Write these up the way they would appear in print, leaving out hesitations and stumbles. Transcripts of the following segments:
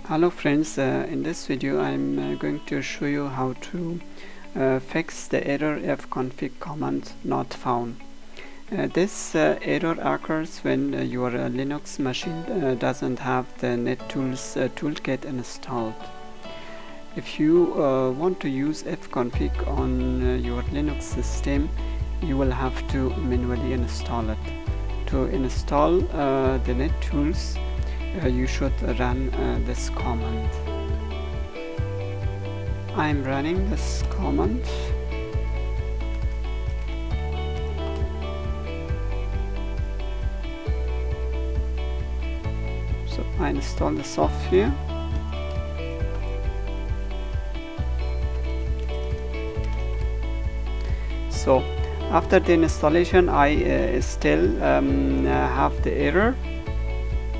Hello friends, in this video I'm going to show you how to fix the error ifconfig command not found. This error occurs when your Linux machine doesn't have the NetTools toolkit installed. If you want to use ifconfig on your Linux system, you will have to manually install it. To install the NetTools, you should run this command. I'm running this command. So I install the software. So after the installation I still have the error.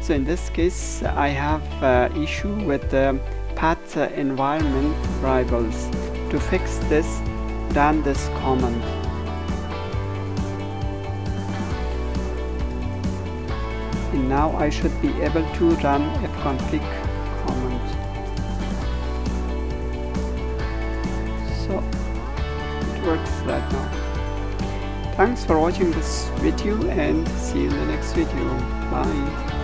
So in this case I have issue with the path environment variables. To fix this, run this command. And now I should be able to run ifconfig command. So it works right now. Thanks for watching this video and see you in the next video. Bye.